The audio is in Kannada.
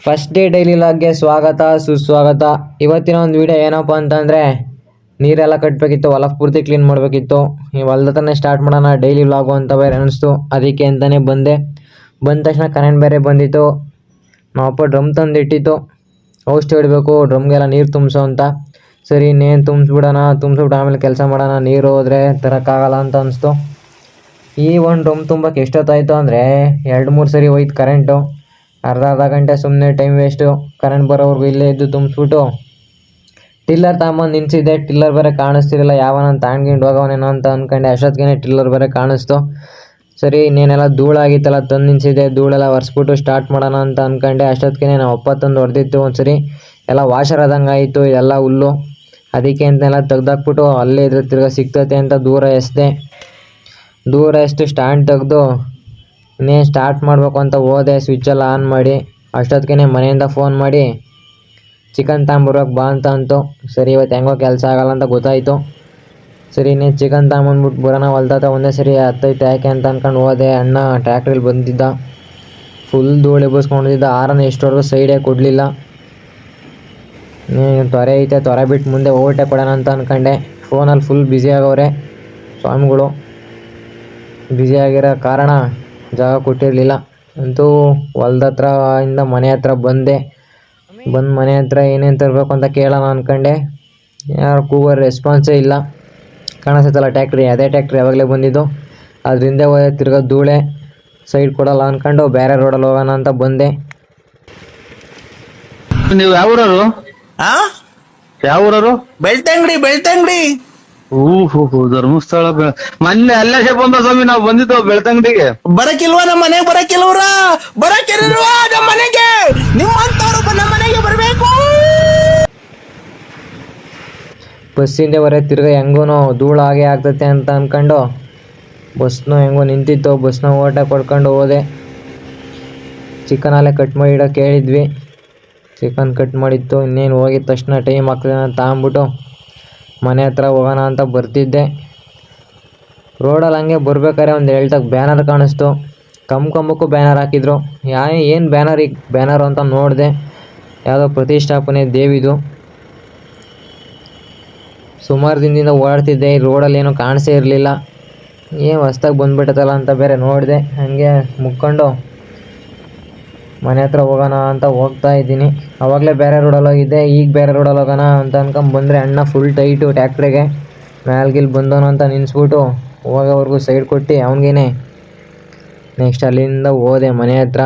ಫಸ್ಟ್ ಡೇ ಡೈಲಿ ಲಾಗ್ಗೆ ಸ್ವಾಗತ ಸುಸ್ವಾಗತ. ಇವತ್ತಿನ ಒಂದು ವಿಡಿಯೋ ಏನಪ್ಪ ಅಂತಂದರೆ, ನೀರೆಲ್ಲ ಕಟ್ಟಬೇಕಿತ್ತು, ಹೊಲ ಪೂರ್ತಿ ಕ್ಲೀನ್ ಮಾಡಬೇಕಿತ್ತು. ಈ ಹೊಲ್ದತನೇ ಸ್ಟಾರ್ಟ್ ಮಾಡೋಣ ಡೈಲಿ ವ್ಲಾಗು ಅಂತ ಬೇರೆ ಅನಿಸ್ತು. ಅದಕ್ಕೆ ಅಂತಲೇ ಬಂದ ತಕ್ಷಣ ಕರೆಂಟ್ ಬೇರೆ ಬಂದಿತ್ತು. ನಮ್ಮಪ್ಪ ಡ್ರಮ್ ತಂದು ಇಟ್ಟಿತ್ತು, ಔಷಧಿ ಹೊಡಿಬೇಕು ಡ್ರಮ್ಗೆಲ್ಲ ನೀರು ತುಂಬಿಸೋ ಅಂತ. ಸರಿ ಇನ್ನೇನು ತುಂಬಿಸ್ಬಿಟ್ಟು ಆಮೇಲೆ ಕೆಲಸ ಮಾಡೋಣ, ನೀರು ಹೋದರೆ ತರೋಕ್ಕಾಗಲ್ಲ ಅಂತ ಅನಿಸ್ತು. ಈ ಒಂದು ಡ್ರಮ್ ತುಂಬಕ್ಕೆ ಎಷ್ಟೊತ್ತಾಯಿತು ಅಂದರೆ 2-3 ಸರಿ ಹೋಯ್ತು ಕರೆಂಟು. ಅರ್ಧ ಗಂಟೆ ಸುಮ್ಮನೆ ಟೈಮ್ ವೇಸ್ಟು. ಕರೆಂಟ್ ಬರೋವರೆಗೂ ಇಲ್ಲೇ ಇದ್ದು ತುಂಬಿಸ್ಬಿಟ್ಟು ಟಿಲ್ಲರ್ ತಗೊಂಬಂದು ನಿನ್ಸಿದ್ದೆ. ಟಿಲ್ಲರ್ ಬೇರೆ ಕಾಣಿಸ್ತಿರಲಿಲ್ಲ, ಯಾವನ ತಾಣ್ಗಿಂಡು ಹೋಗೋನೇನೋ ಅಂತ ಅಂದ್ಕೊಂಡೆ. ಅಷ್ಟೊತ್ತಿಗೆ ಟಿಲ್ಲರ್ ಬೇರೆ ಕಾಣಿಸ್ತು. ಸರಿ ಇನ್ನೇನೆಲ್ಲ ಧೂಳಾಗಿತ್ತಲ್ಲ ತಂದು ನಿನ್ಸಿದ್ದೆ, ಧೂಳೆಲ್ಲ ಒರೆಸ್ಬಿಟ್ಟು ಸ್ಟಾರ್ಟ್ ಮಾಡೋಣ ಅಂತ ಅಂದ್ಕೊಂಡೆ. ಅಷ್ಟೊತ್ತಿಗೆ ನಮ್ಮ ಅಪ್ಪ ತಂದು ಹೊಡೆದಿತ್ತು ಒಂದು ಸರಿ, ಎಲ್ಲ ವಾಷರ್ ಆದಂಗೆ ಆಯಿತು ಎಲ್ಲ ಹುಲ್ಲು. ಅದಕ್ಕೆ ಅಂತೆಲ್ಲ ತೆಗ್ದಾಕ್ಬಿಟ್ಟು ಅಲ್ಲೇ ಇದ್ರೆ ತಿರ್ಗಾ ಸಿಗ್ತೈತೆ ಅಂತ ದೂರ ಎಸ್ತು ಸ್ಟ್ಯಾಂಡ್ ತೆಗೆದು ಇನ್ನೇನು ಸ್ಟಾರ್ಟ್ ಮಾಡಬೇಕು ಅಂತ ಹೋದೆ. ಸ್ವಿಚ್ಚೆಲ್ಲ ಆನ್ ಮಾಡಿ ಅಷ್ಟೊತ್ತಿಗೆ ಮನೆಯಿಂದ ಫೋನ್ ಮಾಡಿ ಚಿಕನ್ ತಗೊಂಬರ್ಬೇಕು ಬಾ ಅಂತ ಅಂತು. ಸರಿ ಇವತ್ತು ಹೆಂಗೋ ಕೆಲಸ ಆಗಲ್ಲ ಅಂತ ಗೊತ್ತಾಯಿತು. ಸರಿ ಇನ್ನೇನು ಚಿಕನ್ ತಗೊಂಬಂದ್ಬಿಟ್ಟು ಬರೋಣ ಹೊಲ್ದಾತ ಒಂದೇ ಸರಿ ಹತ್ತೈತೆ ಯಾಕೆ ಅಂತ ಅಂದ್ಕೊಂಡು ಹೋದೆ. ಅಣ್ಣ ಟ್ರ್ಯಾಕ್ಟ್ರಲ್ಲಿ ಬಂದಿದ್ದ, ಫುಲ್ ಧೂಳು ಎಬ್ಬಿಸ್ಕೊಂಡಿದ್ದ. ಆರನ್ನು ಎಷ್ಟವರೆಗೂ ಸೈಡೇ ಕೊಡಲಿಲ್ಲ. ತೊರೆ ಐತೆ, ತೊರೆ ಬಿಟ್ಟು ಮುಂದೆ ಓವರ್ಟೇಕ್ ಕೊಡೋಣ ಅಂತ ಅಂದ್ಕೊಂಡೆ. ಫೋನಲ್ಲಿ ಫುಲ್ ಬ್ಯುಸಿ ಆಗೋರೆ ಸ್ವಾಮಿಗಳು. ಬ್ಯುಸಿ ಆಗಿರೋ ಕಾರಣ ಜಾಗ ಕೊಟ್ಟಿರಲಿಲ್ಲ. ಅಂತೂ ಹೊಲ್ದ ಹತ್ರ ಇಂದ ಮನೆ ಹತ್ರ ಬಂದು ಮನೆ ಹತ್ರ ಏನೇನು ತರಬೇಕು ಅಂತ ಕೇಳೋಣ ಅಂದ್ಕೊಂಡೆ. ಯಾರು ಕೂಗೋರು ರೆಸ್ಪಾನ್ಸೇ ಇಲ್ಲ. ಕಾಣಿಸುತ್ತಲ್ಲ ಟ್ಯಾಕ್ಟ್ರಿ, ಅದೇ ಟ್ಯಾಕ್ಟ್ರಿ ಯಾವಾಗಲೇ ಬಂದಿದ್ದು. ಅದರಿಂದ ಹೋದೆ ತಿರ್ಗಾ ಧೂಳೆ ಸೈಡ್ ಕೊಡಲ್ಲ ಅಂದ್ಕೊಂಡು ಬೇರೆ ರೋಡಲ್ಲಿ ಹೋಗೋಣ ಅಂತ ಬಂದೆ. ನೀವು ಯಾವ ಊರವರು? ಯಾವ ಊರವರು? ಬೆಳ್ತಂಗಡಿ. ಓಹೋ ಧರ್ಮಸ್ಥಳ. ಮೊನ್ನೆ ಅಲ್ಲೇ ಬಂದ ಸ್ವಾಮಿ, ನಾವು ಬಂದಿದ್ದು ಬೆಳ್ತಂಗಡಿಗೆ. ಬರಕಿಲ್ವಾ ನಮ್ಮ ಮನೆಗೆ? ಬರಕಿಲ್ವಾ ನಮ್ಮ ಮನೆಗೆ? ನಿಮ್ಮಂತವ್ರು ನಮ್ಮ ಮನೆಗೆ ಬರಬೇಕು. ಬಸ್ಸಿಂದ ಬರೋ ತಿರ್ಗಾ ಹೆಂಗೂ ಧೂಳು ಹಾಗೆ ಆಗ್ತೈತೆ ಅಂತ ಅಂದ್ಕೊಂಡು ಬಸ್ನು ಹೆಂಗೋ ನಿಂತಿತ್ತು. ಬಸ್ನ ಓಟ ಕೊಡ್ಕೊಂಡು ಹೋದೆ. ಚಿಕನ್ ಅಲ್ಲೇ ಕಟ್ ಮಾಡಿ ಇಡೋಕೆ ಹೇಳಿದ್ವಿ. ಚಿಕನ್ ಕಟ್ ಮಾಡಿತ್ತು. ಇನ್ನೇನು ಹೋಗಿದ ತಕ್ಷಣ ಟೈಮ್ ಆಗ್ತದೆ ಅಂತ ತಗೊಂಬಿಟ್ಟು ಮನೆ ಹತ್ರ ಹೋಗೋಣ ಅಂತ ಬರ್ತಿದ್ದೆ. ರೋಡಲ್ಲಿ ಹಂಗೆ ಬರ್ಬೇಕಾದ್ರೆ ಒಂದು ಹೇಳ್ತಕ್ಕೆ ಬ್ಯಾನರ್ ಕಾಣಿಸ್ತು. ಕಂಬಕ್ಕೂ ಬ್ಯಾನರ್ ಹಾಕಿದ್ರು. ಏನು ಬ್ಯಾನರು ಅಂತ ನೋಡಿದೆ. ಯಾವುದೋ ಪ್ರತಿಷ್ಠಾಪನೆ ದೇವಿದು. ಸುಮಾರು ದಿನದಿಂದ ಓಡಾಡ್ತಿದ್ದೆ, ಈ ರೋಡಲ್ಲಿ ಏನೂ ಕಾಣಿಸೇ ಇರಲಿಲ್ಲ. ಏನು ಹೊಸ್ದಾಗಿ ಬಂದುಬಿಟ್ಟದಲ್ಲ ಅಂತ ಬೇರೆ ನೋಡಿದೆ. ಹಾಗೆ ಮುಕ್ಕೊಂಡು ಮನೆ ಹತ್ರ ಹೋಗೋಣ ಅಂತ ಹೋಗ್ತಾ ಇದ್ದೀನಿ. ಆವಾಗಲೇ ಬೇರೆ ರೋಡಲ್ಲಿ ಹೋಗಿದ್ದೆ, ಈಗ ಬೇರೆ ರೋಡಲ್ಲಿ ಹೋಗೋಣ ಅಂತ ಅನ್ಕೊಂಡು ಬಂದರೆ ಅಣ್ಣ ಫುಲ್ ಟೈಟು ಟ್ಯಾಕ್ಟ್ರಿಗೆ. ಮ್ಯಾಲ್ಗಿಲ್ ಬಂದವನು ಅಂತ ನಿನ್ಸ್ಬಿಟ್ಟು ಹೋಗೋವರೆಗೂ ಸೈಡ್ ಕೊಟ್ಟು ಅವನಿಗೇನೆ ನೆಕ್ಸ್ಟ್ ಅಲ್ಲಿಂದ ಹೋದೆ ಮನೆ ಹತ್ರ.